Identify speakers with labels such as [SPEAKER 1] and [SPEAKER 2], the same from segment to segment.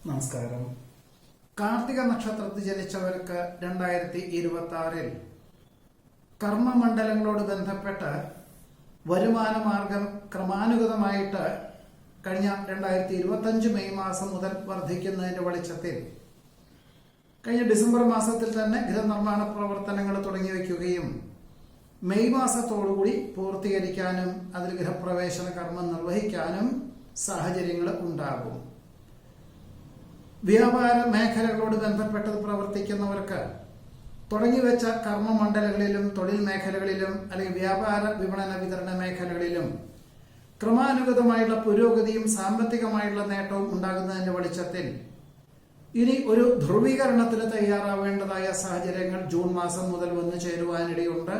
[SPEAKER 1] നമസ്കാരം. കാർത്തിക നക്ഷത്രത്തിൽ ജനിച്ചവർക്ക് 2026 കർമ്മമണ്ഡലങ്ങളോട് ബന്ധപ്പെട്ട് വരുമാന മാർഗം ക്രമാനുഗതമായിട്ട് കഴിഞ്ഞ 2025 മെയ് മാസം മുതൽ വർദ്ധിക്കുന്നതിന്റെ വെളിച്ചത്തിൽ കഴിഞ്ഞ ഡിസംബർ മാസത്തിൽ തന്നെ ഗൃഹനിർമ്മാണ പ്രവർത്തനങ്ങൾ തുടങ്ങി വയ്ക്കുകയും മെയ് മാസത്തോടുകൂടി പൂർത്തീകരിക്കാനും അതിൽ ഗൃഹപ്രവേശന കർമ്മം നിർവഹിക്കാനും സാഹചര്യങ്ങൾ ഉണ്ടാകും. വ്യാപാര മേഖലകളോട് ബന്ധപ്പെട്ട് പ്രവർത്തിക്കുന്നവർക്ക് തുടങ്ങിവെച്ച കർമ്മമണ്ഡലങ്ങളിലും തൊഴിൽ മേഖലകളിലും അല്ലെങ്കിൽ വ്യാപാര വിപണന വിതരണ മേഖലകളിലും ക്രമാനുഗതമായുള്ള പുരോഗതിയും സാമ്പത്തികമായുള്ള നേട്ടവും ഉണ്ടാകുന്നതിന്റെ വെളിച്ചത്തിൽ ഇനി ഒരു ധ്രുവീകരണത്തിന് തയ്യാറാവേണ്ടതായ സാഹചര്യങ്ങൾ ജൂൺ മാസം മുതൽ വന്നു ചേരുവാനിടയുണ്ട്.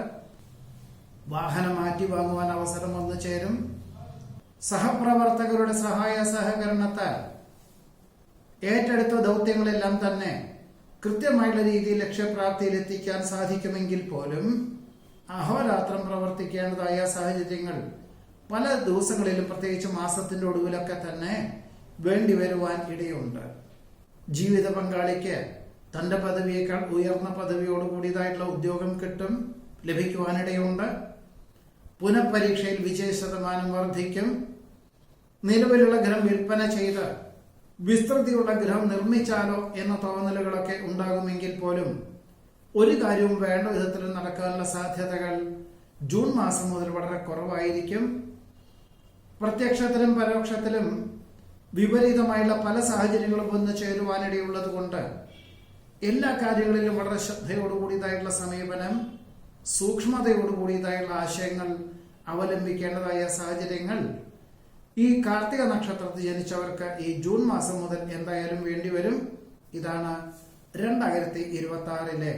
[SPEAKER 1] വാഹനം മാറ്റി വാങ്ങുവാൻ അവസരം വന്നു ചേരും. സഹപ്രവർത്തകരുടെ സഹായ സഹകരണത്താൽ ഏറ്റെടുത്ത ദൗത്യങ്ങളെല്ലാം തന്നെ കൃത്യമായുള്ള രീതിയിൽ ലക്ഷ്യപ്രാപ്തിയിലെത്തിക്കാൻ സാധിക്കുമെങ്കിൽ പോലും അഹോരാത്രം പ്രവർത്തിക്കേണ്ടതായ സാഹചര്യങ്ങൾ പല ദിവസങ്ങളിലും പ്രത്യേകിച്ച് മാസത്തിന്റെ ഒടുവിലൊക്കെ തന്നെ വേണ്ടിവരുവാൻ ഇടയുണ്ട്. ജീവിത പങ്കാളിക്ക് തന്റെ പദവിയേക്കാൾ ഉയർന്ന പദവിയോട് കൂടിയതായിട്ടുള്ള ഉദ്യോഗം ലഭിക്കുവാനിടയുണ്ട്. പുനഃപരീക്ഷയിൽ വിജയ ശതമാനം വർദ്ധിക്കും. നിലവിലുള്ള ഗൃഹം വിൽപ്പന ചെയ്ത് വിസ്തൃതിയുള്ള ഗൃഹം നിർമ്മിച്ചാലോ എന്ന തോന്നലുകളൊക്കെ ഉണ്ടാകുമെങ്കിൽ പോലും ഒരു കാര്യവും വേണ്ട വിധത്തിൽ നടക്കാനുള്ള സാധ്യതകൾ ജൂൺ മാസം മുതൽ വളരെ കുറവായിരിക്കും. പ്രത്യക്ഷത്തിലും പരോക്ഷത്തിലും വിപരീതമായുള്ള പല സാഹചര്യങ്ങളും വന്നു ചേരുവാനിടയുള്ളത് കൊണ്ട് എല്ലാ കാര്യങ്ങളിലും വളരെ ശ്രദ്ധയോടുകൂടിയതായിട്ടുള്ള സമീപനം, സൂക്ഷ്മതയോടുകൂടിയതായുള്ള ആശയങ്ങൾ അവലംബിക്കേണ്ടതായ സാഹചര്യങ്ങൾ ഈ കാർത്തിക നക്ഷത്രത്തിൽ ജനിച്ചവർക്ക് ഈ ജൂൺ മാസം മുതൽ എന്തായാലും വേണ്ടിവരും. ഇതാണ് 2026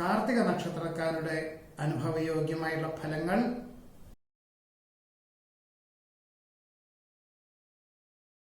[SPEAKER 1] കാർത്തിക നക്ഷത്രക്കാരുടെ അനുഭവയോഗ്യമായുള്ള ഫലങ്ങൾ.